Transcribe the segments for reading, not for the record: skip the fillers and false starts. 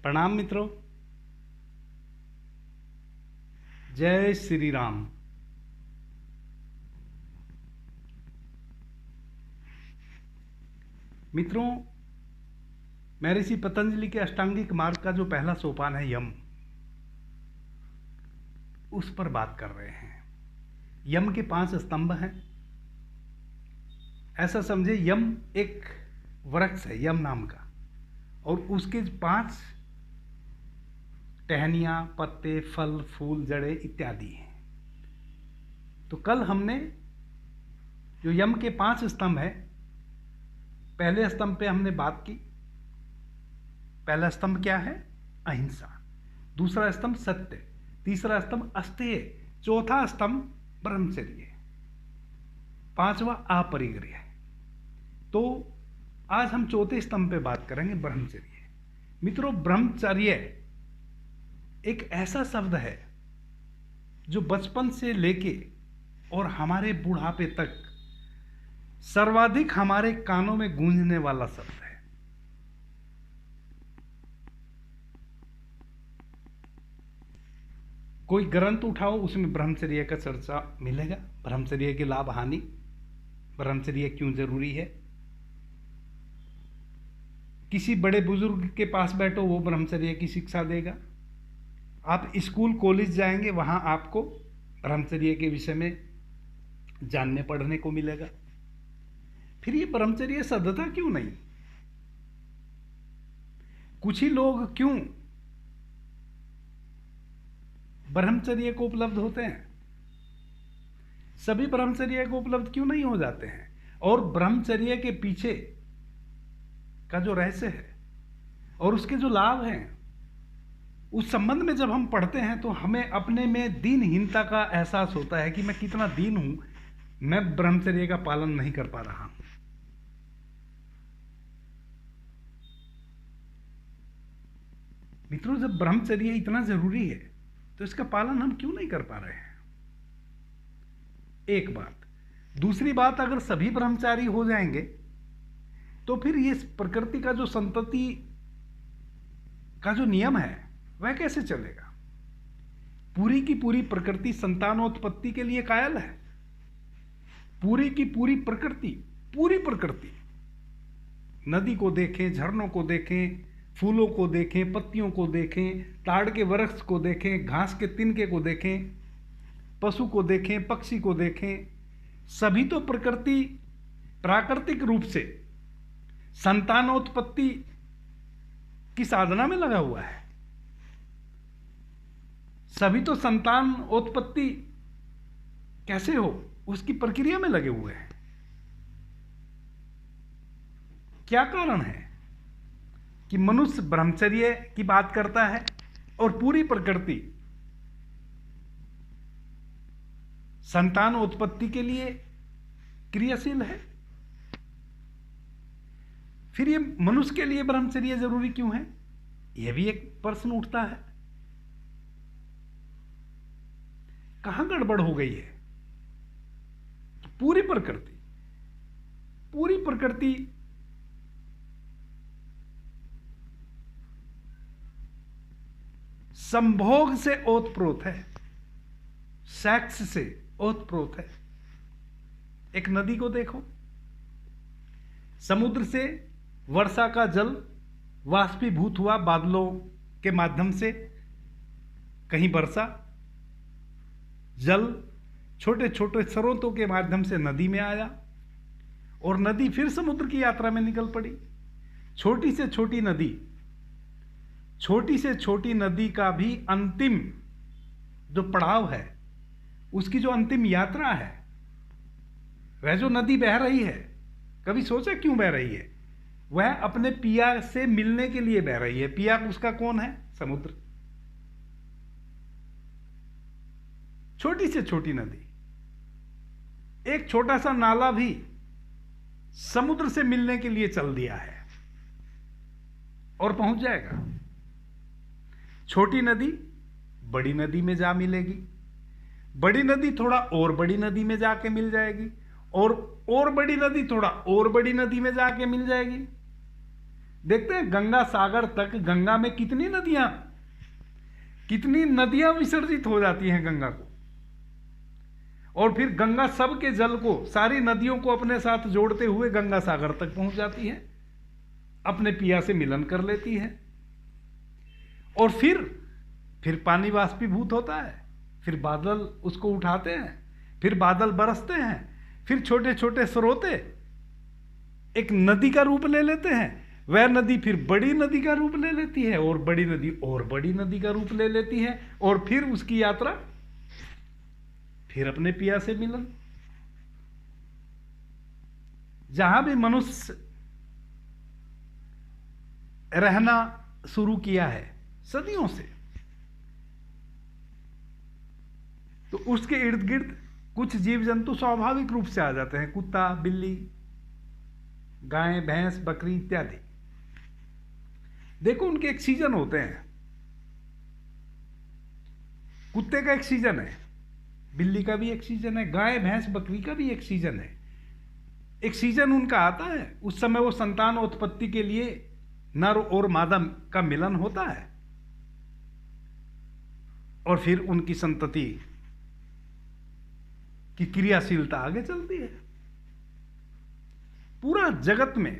प्रणाम मित्रों। जय श्री राम। मित्रों, महर्षि पतंजलि के अष्टांगिक मार्ग का जो पहला सोपान है यम, उस पर बात कर रहे हैं। यम के 5 स्तंभ हैं। ऐसा समझे यम एक वृक्ष है यम नाम का, और उसके 5 टहनियाँ, पत्ते, फल, फूल, जड़ें इत्यादि हैं। तो कल हमने जो यम के 5 स्तंभ है, पहले स्तंभ पे हमने बात की। पहला स्तंभ क्या है? अहिंसा। दूसरा स्तंभ सत्य। तीसरा स्तंभ अस्तेय। चौथा स्तंभ ब्रह्मचर्य। 5वां अपरिग्रह। तो आज हम चौथे स्तंभ पे बात करेंगे, ब्रह्मचर्य। मित्रों, ब्रह्मचर्य एक ऐसा शब्द है जो बचपन से लेके और हमारे बुढ़ापे तक सर्वाधिक हमारे कानों में गूंजने वाला शब्द है। कोई ग्रंथ उठाओ, उसमें ब्रह्मचर्य का चर्चा मिलेगा। ब्रह्मचर्य के लाभ हानि, ब्रह्मचर्य क्यों जरूरी है। किसी बड़े बुजुर्ग के पास बैठो, वो ब्रह्मचर्य की शिक्षा देगा। आप स्कूल कॉलेज जाएंगे, वहां आपको ब्रह्मचर्य के विषय में जानने पढ़ने को मिलेगा। फिर ये ब्रह्मचर्य सदता क्यों नहीं? कुछ ही लोग क्यों ब्रह्मचर्य को उपलब्ध होते हैं? सभी ब्रह्मचर्य को उपलब्ध क्यों नहीं हो जाते हैं? और ब्रह्मचर्य के पीछे का जो रहस्य है और उसके जो लाभ हैं, उस संबंध में जब हम पढ़ते हैं तो हमें अपने में दीनहीनता का एहसास होता है कि मैं कितना दीन हूं, मैं ब्रह्मचर्य का पालन नहीं कर पा रहा हूं। मित्रों, जब ब्रह्मचर्य इतना जरूरी है तो इसका पालन हम क्यों नहीं कर पा रहे हैं? एक बात। दूसरी बात, अगर सभी ब्रह्मचारी हो जाएंगे तो फिर ये प्रकृति का जो संतति का जो नियम है वह कैसे चलेगा? पूरी की पूरी प्रकृति संतानोत्पत्ति के लिए कायल है। पूरी की पूरी प्रकृति, नदी को देखें, झरनों को देखें, फूलों को देखें, पत्तियों को देखें, ताड़ के वृक्ष को देखें, घास के तिनके को देखें, पशु को देखें, पक्षी को देखें, सभी तो प्रकृति प्राकृतिक रूप से संतानोत्पत्ति की साधना में लगा हुआ है। सभी तो संतान उत्पत्ति कैसे हो, उसकी प्रक्रिया में लगे हुए हैं। क्या कारण है कि मनुष्य ब्रह्मचर्य की बात करता है और पूरी प्रकृति संतान उत्पत्ति के लिए क्रियाशील है? फिर ये मनुष्य के लिए ब्रह्मचर्य जरूरी क्यों है? यह भी एक प्रश्न उठता है। कहां गड़बड़ हो गई है? पूरी प्रकृति संभोग से ओतप्रोत है, सेक्स से ओतप्रोत है। एक नदी को देखो, समुद्र से वर्षा का जल वाष्पीभूत हुआ बादलों के माध्यम से, कहीं वर्षा जल छोटे छोटे स्रोतों के माध्यम से नदी में आया और नदी फिर समुद्र की यात्रा में निकल पड़ी। छोटी से छोटी नदी का भी अंतिम जो पड़ाव है, उसकी जो अंतिम यात्रा है, वह जो नदी बह रही है, कभी सोचा क्यों बह रही है? वह अपने पिया से मिलने के लिए बह रही है। पिया उसका कौन है? समुद्र। छोटी से छोटी नदी, एक छोटा सा नाला भी समुद्र से मिलने के लिए चल दिया है और पहुंच जाएगा। छोटी नदी बड़ी नदी में जा मिलेगी, बड़ी नदी थोड़ा और बड़ी नदी में जाके मिल जाएगी, और बड़ी नदी थोड़ा और बड़ी नदी में जाके मिल जाएगी। देखते हैं गंगा सागर तक, गंगा में कितनी नदियां विसर्जित हो जाती हैं गंगा को, और फिर गंगा सब के जल को, सारी नदियों को अपने साथ जोड़ते हुए गंगा सागर तक पहुंच जाती है, अपने पिया से मिलन कर लेती है, और फिर पानी वाष्पीभूत होता है, फिर बादल उसको उठाते हैं, फिर बादल बरसते हैं, फिर छोटे छोटे स्रोते एक नदी का रूप ले लेते हैं, वह नदी फिर बड़ी नदी का रूप ले लेती है, और बड़ी नदी और बड़ी नदी का रूप ले लेती है, और फिर उसकी यात्रा फिर अपने पिया से मिलन। जहां भी मनुष्य रहना शुरू किया है सदियों से, तो उसके इर्द गिर्द कुछ जीव जंतु स्वाभाविक रूप से आ जाते हैं, कुत्ता, बिल्ली, गाय, भैंस, बकरी इत्यादि। देखो उनके एक सीजन होते हैं, कुत्ते का एक सीजन है, बिल्ली का भी एक सीजन है, गाय, भैंस, बकरी का भी एक सीजन है। एक सीजन उनका आता है, उस समय वो संतान उत्पत्ति के लिए नर और मादा का मिलन होता है, और फिर उनकी संतति की क्रियाशीलता आगे चलती है। पूरा जगत में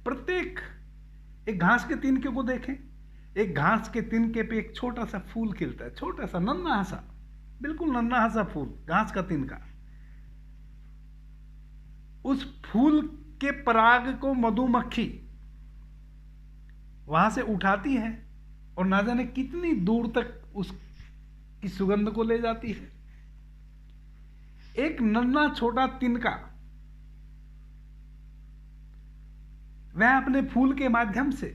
प्रत्येक, एक घास के तिनके को देखें, एक घास के तिनके पे एक छोटा सा फूल खिलता है, छोटा सा नन्हा सा, बिल्कुल नन्हा सा फूल, घास का तिनका। उस फूल के पराग को मधुमक्खी वहां से उठाती है, और ना जाने कितनी दूर तक उसकी सुगंध को ले जाती है। एक नन्हा छोटा तिनका वह अपने फूल के माध्यम से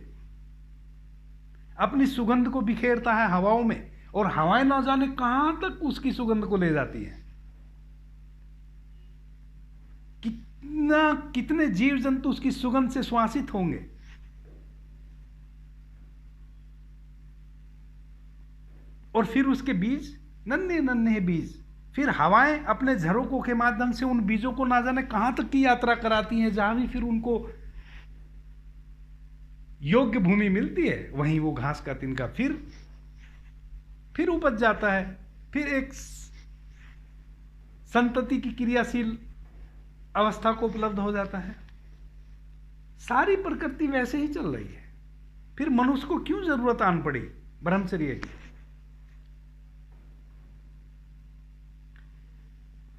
अपनी सुगंध को बिखेरता है हवाओं में, और हवाएं ना जाने कहां तक उसकी सुगंध को ले जाती हैं। कितने जीव जंतु उसकी सुगंध से श्वासित होंगे। और फिर उसके बीज, नन्हे नन्हे बीज, फिर हवाएं अपने झरोकों के माध्यम से उन बीजों को ना जाने कहां तक की यात्रा कराती हैं। जहां भी फिर उनको योग्य भूमि मिलती है, वहीं वो घास का तिनका फिर उपज जाता है, फिर एक संतति की क्रियाशील अवस्था को उपलब्ध हो जाता है। सारी प्रकृति वैसे ही चल रही है, फिर मनुष्य को क्यों जरूरत आन पड़ी ब्रह्मचर्य की।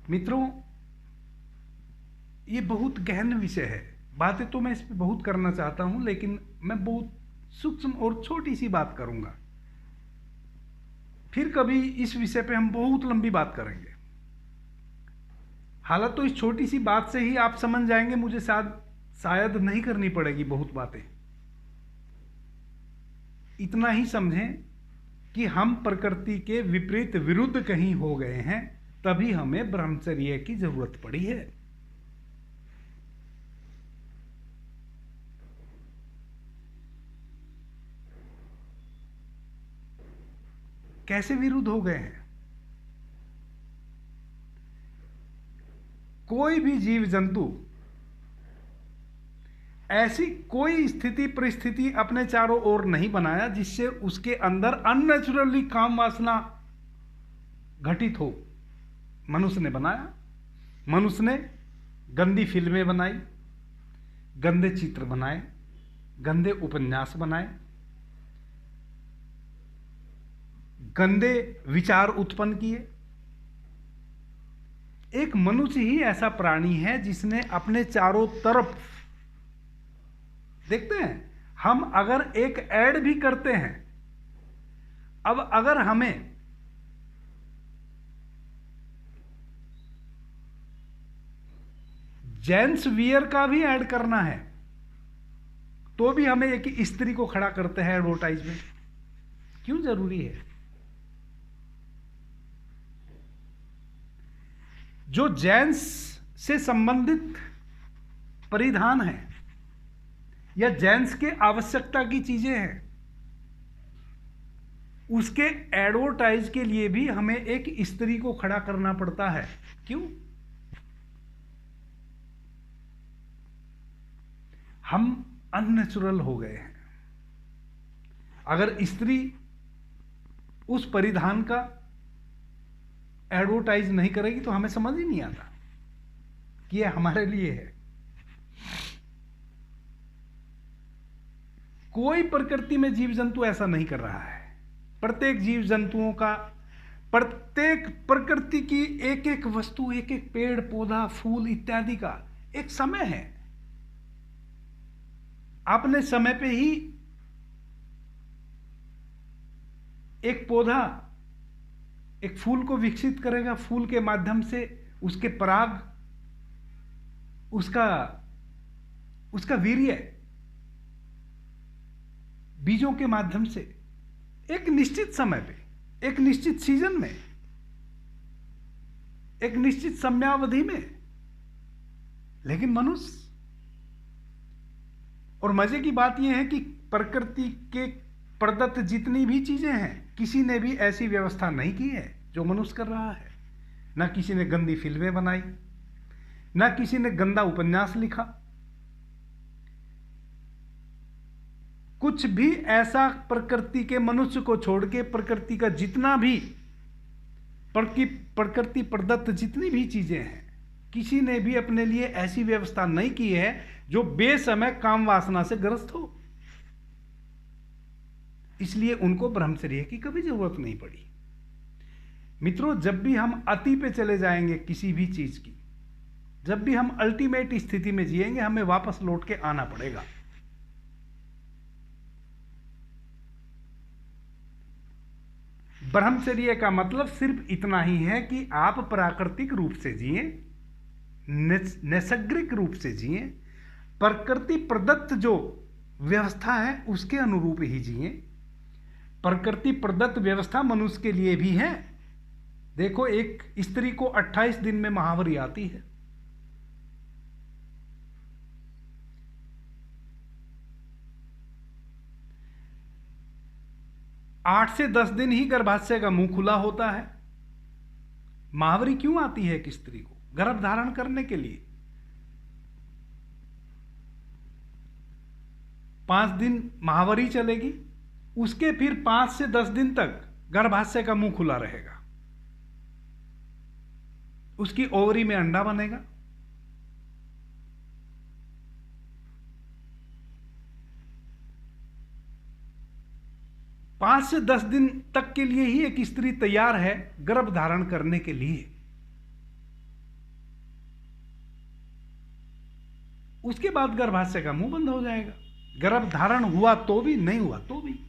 मित्रों, ये बहुत गहन विषय है, बातें तो मैं इस पर बहुत करना चाहता हूं, लेकिन मैं बहुत सूक्ष्म और छोटी सी बात करूंगा। फिर कभी इस विषय पे हम बहुत लंबी बात करेंगे। हालांकि तो इस छोटी सी बात से ही आप समझ जाएंगे, मुझे शायद नहीं करनी पड़ेगी बहुत बातें। इतना ही समझें कि हम प्रकृति के विपरीत विरुद्ध कहीं हो गए हैं, तभी हमें ब्रह्मचर्य की जरूरत पड़ी है। कैसे विरुद्ध हो गए हैं? कोई भी जीव जंतु ऐसी कोई स्थिति परिस्थिति अपने चारों ओर नहीं बनाया जिससे उसके अंदर अननेचुरली काम वासना घटित हो। मनुष्य ने बनाया। मनुष्य ने गंदी फिल्में बनाई, गंदे चित्र बनाए, गंदे उपन्यास बनाए, गंदे विचार उत्पन्न किए। एक मनुष्य ही ऐसा प्राणी है जिसने अपने चारों तरफ, देखते हैं हम अगर एक ऐड भी करते हैं, अब अगर हमें जेंट्स वियर का भी ऐड करना है तो भी हमें एक स्त्री को खड़ा करते हैं एडवर्टाइज में। क्यों जरूरी है? जो जेंट्स से संबंधित परिधान है या जेंट्स के आवश्यकता की चीजें हैं, उसके एडवर्टाइज के लिए भी हमें एक स्त्री को खड़ा करना पड़ता है। क्यों? हम अननेचुरल हो गए हैं। अगर स्त्री उस परिधान का एडवर्टाइज नहीं करेगी तो हमें समझ ही नहीं आता कि यह हमारे लिए है। कोई प्रकृति में जीव जंतु ऐसा नहीं कर रहा है। प्रत्येक जीव जंतुओं का, प्रत्येक प्रकृति की एक एक वस्तु, एक एक पेड़ पौधा फूल इत्यादि का एक समय है। अपने समय पे ही एक पौधा एक फूल को विकसित करेगा, फूल के माध्यम से उसके पराग, उसका वीर्य बीजों के माध्यम से एक निश्चित समय पे, एक निश्चित सीजन में, एक निश्चित समयावधि में। लेकिन मनुष्य, और मजे की बात यह है कि प्रकृति के प्रदत्त जितनी भी चीजें हैं, किसी ने भी ऐसी व्यवस्था नहीं की है जो मनुष्य कर रहा है। ना किसी ने गंदी फिल्में बनाई, ना किसी ने गंदा उपन्यास लिखा। कुछ भी ऐसा प्रकृति के, मनुष्य को छोड़ के प्रकृति का जितना भी प्रकृति प्रदत्त जितनी भी चीजें हैं, किसी ने भी अपने लिए ऐसी व्यवस्था नहीं की है जो बेसमय काम वासना से ग्रस्त हो। इसलिए उनको ब्रह्मचर्य की कभी जरूरत नहीं पड़ी। मित्रों, जब भी हम अति पे चले जाएंगे किसी भी चीज की, जब भी हम अल्टीमेट स्थिति में जिएंगे, हमें वापस लौट के आना पड़ेगा। ब्रह्मचर्य का मतलब सिर्फ इतना ही है कि आप प्राकृतिक रूप से जिए, नैसर्गिक रूप से जिए, प्रकृति प्रदत्त जो व्यवस्था है उसके अनुरूप ही जिए। प्रकृति प्रदत्त व्यवस्था मनुष्य के लिए भी है। देखो, एक स्त्री को 28 दिन में महावरी आती है। आठ से 10 दिन ही गर्भाशय का मुंह खुला होता है। महावरी क्यों आती है एक स्त्री को? गर्भ धारण करने के लिए। 5 दिन महावरी चलेगी, उसके फिर 5 से 10 दिन तक गर्भाशय का मुंह खुला रहेगा। उसकी ओवरी में अंडा बनेगा। पांच से 10 दिन तक के लिए ही एक स्त्री तैयार है गर्भ धारण करने के लिए। उसके बाद गर्भाशय का मुंह बंद हो जाएगा। गर्भ धारण हुआ तो भी, नहीं हुआ तो भी।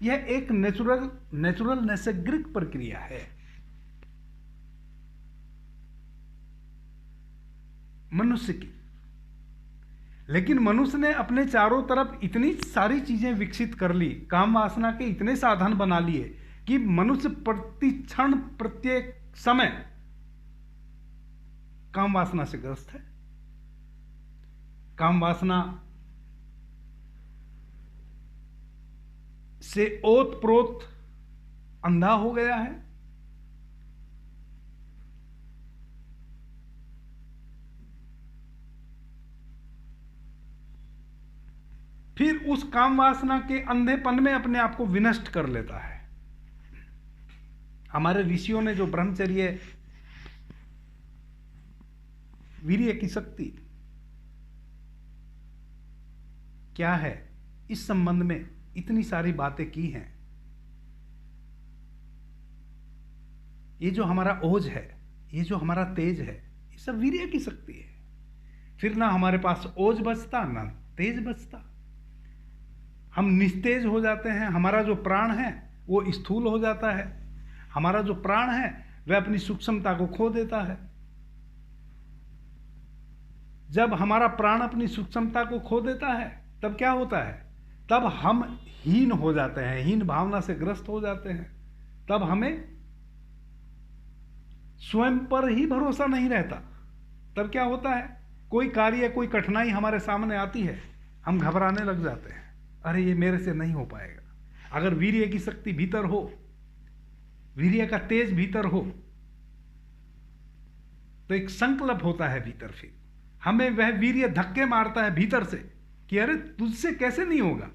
यह एक नेचुरल नैसर्गिक प्रक्रिया है। मनुष्य की। लेकिन मनुष्य ने अपने चारों तरफ इतनी सारी चीजें विकसित कर ली, काम वासना के इतने साधन बना लिए कि मनुष्य प्रति क्षण प्रत्येक समय काम वासना से ग्रस्त है। काम वासना से ओत प्रोत अंधा हो गया है। फिर उस काम वासना के अंधेपन में अपने आप को विनष्ट कर लेता है। हमारे ऋषियों ने जो ब्रह्मचर्य, वीर्य की शक्ति क्या है, इस संबंध में इतनी सारी बातें की हैं। ये जो हमारा ओज है, ये जो हमारा तेज है, ये सब वीर्य की शक्ति है। फिर ना हमारे पास ओज बचता, ना तेज बचता। हम निस्तेज हो जाते हैं। हमारा जो प्राण है वो स्थूल हो जाता है। हमारा जो प्राण है वह अपनी सूक्ष्मता को खो देता है। जब हमारा प्राण अपनी सूक्ष्मता को खो देता है तब क्या होता है? तब हम हीन हो जाते हैं, हीन भावना से ग्रस्त हो जाते हैं। तब हमें स्वयं पर ही भरोसा नहीं रहता। तब क्या होता है? कोई कार्य, कोई कठिनाई हमारे सामने आती है, हम घबराने लग जाते हैं। अरे ये मेरे से नहीं हो पाएगा। अगर वीर्य की शक्ति भीतर हो, वीर्य का तेज भीतर हो, तो एक संकल्प होता है भीतर। फिर हमें वह वीर्य धक्के मारता है भीतर से कि अरे तुझसे कैसे नहीं होगा,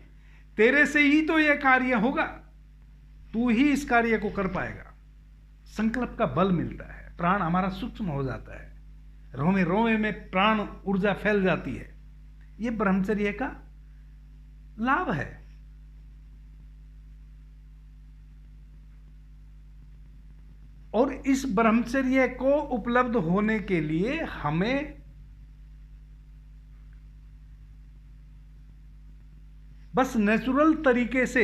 तेरे से ही तो यह कार्य होगा, तू ही इस कार्य को कर पाएगा। संकल्प का बल मिलता है, प्राण हमारा सूक्ष्म हो जाता है, रोमे रोमे में प्राण ऊर्जा फैल जाती है। यह ब्रह्मचर्य का लाभ है। और इस ब्रह्मचर्य को उपलब्ध होने के लिए हमें बस नेचुरल तरीके से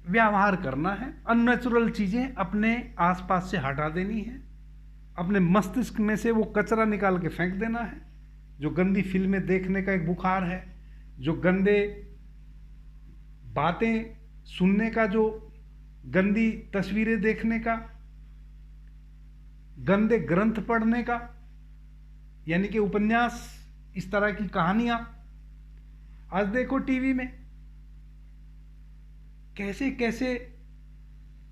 व्यवहार करना है। अननेचुरल चीजें अपने आसपास से हटा देनी है, अपने मस्तिष्क में से वो कचरा निकाल के फेंक देना है। जो गंदी फिल्में देखने का एक बुखार है, जो गंदे बातें सुनने का, जो गंदी तस्वीरें देखने का, गंदे ग्रंथ पढ़ने का, यानी कि उपन्यास, इस तरह की कहानियां आज देखो टीवी में, कैसे कैसे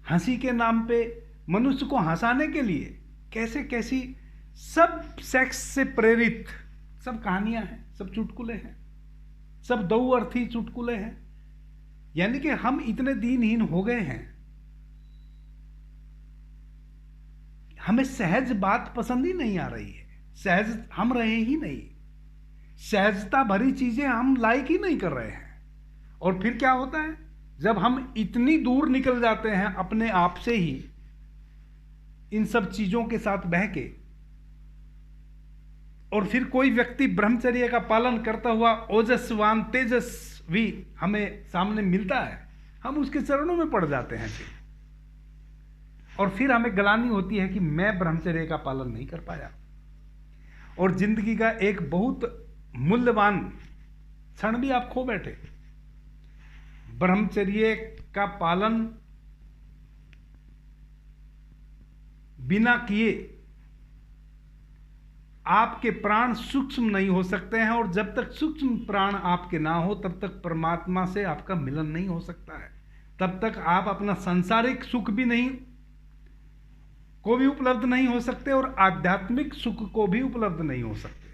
हंसी के नाम पे मनुष्य को हंसाने के लिए कैसे कैसी सब सेक्स से प्रेरित सब कहानियां हैं, सब चुटकुले हैं, सब दो अर्थी चुटकुले हैं। यानी कि हम इतने दीनहीन हो गए हैं, हमें सहज बात पसंद ही नहीं आ रही है, सहज हम रहे ही नहीं, सहजता भरी चीजें हम लाइक ही नहीं कर रहे हैं। और फिर क्या होता है, जब हम इतनी दूर निकल जाते हैं अपने आप से ही इन सब चीजों के साथ बह के, और फिर कोई व्यक्ति ब्रह्मचर्य का पालन करता हुआ ओजस्वान तेजस्वी हमें सामने मिलता है, हम उसके चरणों में पड़ जाते हैं फिर, और फिर हमें ग्लानि होती है कि मैं ब्रह्मचर्य का पालन नहीं कर पाया। और जिंदगी का एक बहुत मूल्यवान क्षण भी आप खो बैठे। ब्रह्मचर्य का पालन बिना किए आपके प्राण सूक्ष्म नहीं हो सकते हैं, और जब तक सूक्ष्म प्राण आपके ना हो तब तक परमात्मा से आपका मिलन नहीं हो सकता है। तब तक आप अपना सांसारिक सुख भी नहीं को भी उपलब्ध नहीं हो सकते, और आध्यात्मिक सुख को भी उपलब्ध नहीं हो सकते।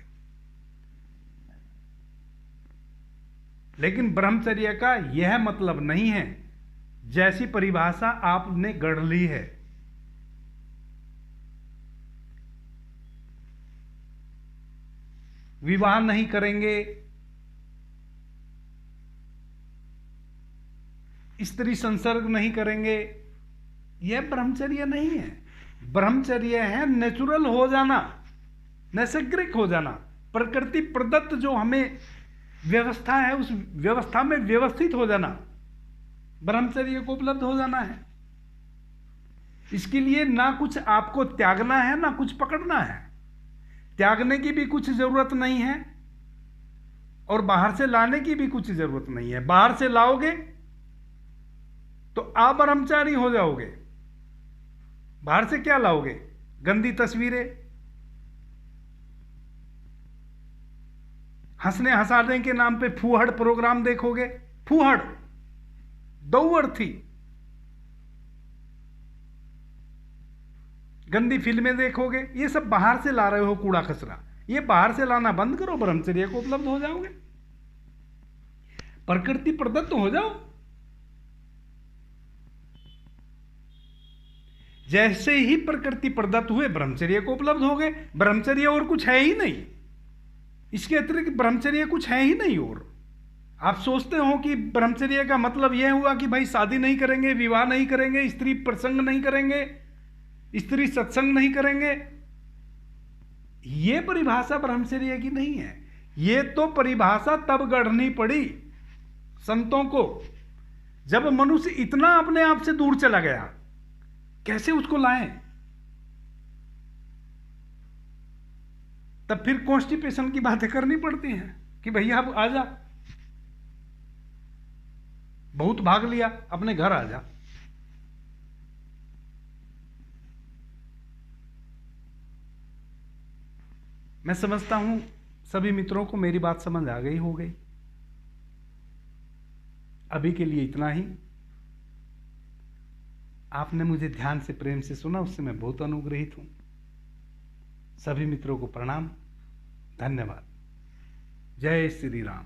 लेकिन ब्रह्मचर्य का यह मतलब नहीं है जैसी परिभाषा आपने गढ़ ली है। विवाह नहीं करेंगे, स्त्री संसर्ग नहीं करेंगे, यह ब्रह्मचर्य नहीं है। ब्रह्मचर्य है नेचुरल हो जाना, नैसर्गिक हो जाना, प्रकृति प्रदत्त जो हमें व्यवस्था है उस व्यवस्था में व्यवस्थित हो जाना, ब्रह्मचर्य को उपलब्ध हो जाना है। इसके लिए ना कुछ आपको त्यागना है ना कुछ पकड़ना है, त्यागने की भी कुछ जरूरत नहीं है और बाहर से लाने की भी कुछ जरूरत नहीं है। बाहर से लाओगे तो अब्रह्मचारी हो जाओगे। बाहर से क्या लाओगे? गंदी तस्वीरें, हंसने हंसाने के नाम पे फूहड़ प्रोग्राम देखोगे, फूहड़ दौअर्थी गंदी फिल्में देखोगे, ये सब बाहर से ला रहे हो कूड़ा कचरा। ये बाहर से लाना बंद करो, ब्रह्मचर्य को उपलब्ध हो जाओगे, प्रकृति प्रदत्त हो जाओ। जैसे ही प्रकृति प्रदत्त हुए ब्रह्मचर्य को उपलब्ध हो गए। ब्रह्मचर्य और कुछ है ही नहीं, इसके अतिरिक्त ब्रह्मचर्य कुछ है ही नहीं। और आप सोचते हो कि ब्रह्मचर्य का मतलब यह हुआ कि भाई शादी नहीं करेंगे, विवाह नहीं करेंगे, स्त्री प्रसंग नहीं करेंगे, स्त्री सत्संग नहीं करेंगे। यह परिभाषा ब्रह्मचर्य की नहीं है। यह तो परिभाषा तब गढ़नी पड़ी संतों को जब मनुष्य इतना अपने आप से दूर चला गया। कैसे उसको लाएं? तब फिर कॉन्स्टिपेशन की बातें करनी पड़ती हैं कि भैया अब आ जा, बहुत भाग लिया, अपने घर आ जा। मैं समझता हूं सभी मित्रों को मेरी बात समझ आ गई हो गई। अभी के लिए इतना ही। आपने मुझे ध्यान से प्रेम से सुना, उससे मैं बहुत अनुग्रहित हूं। सभी मित्रों को प्रणाम, धन्यवाद। जय श्री राम।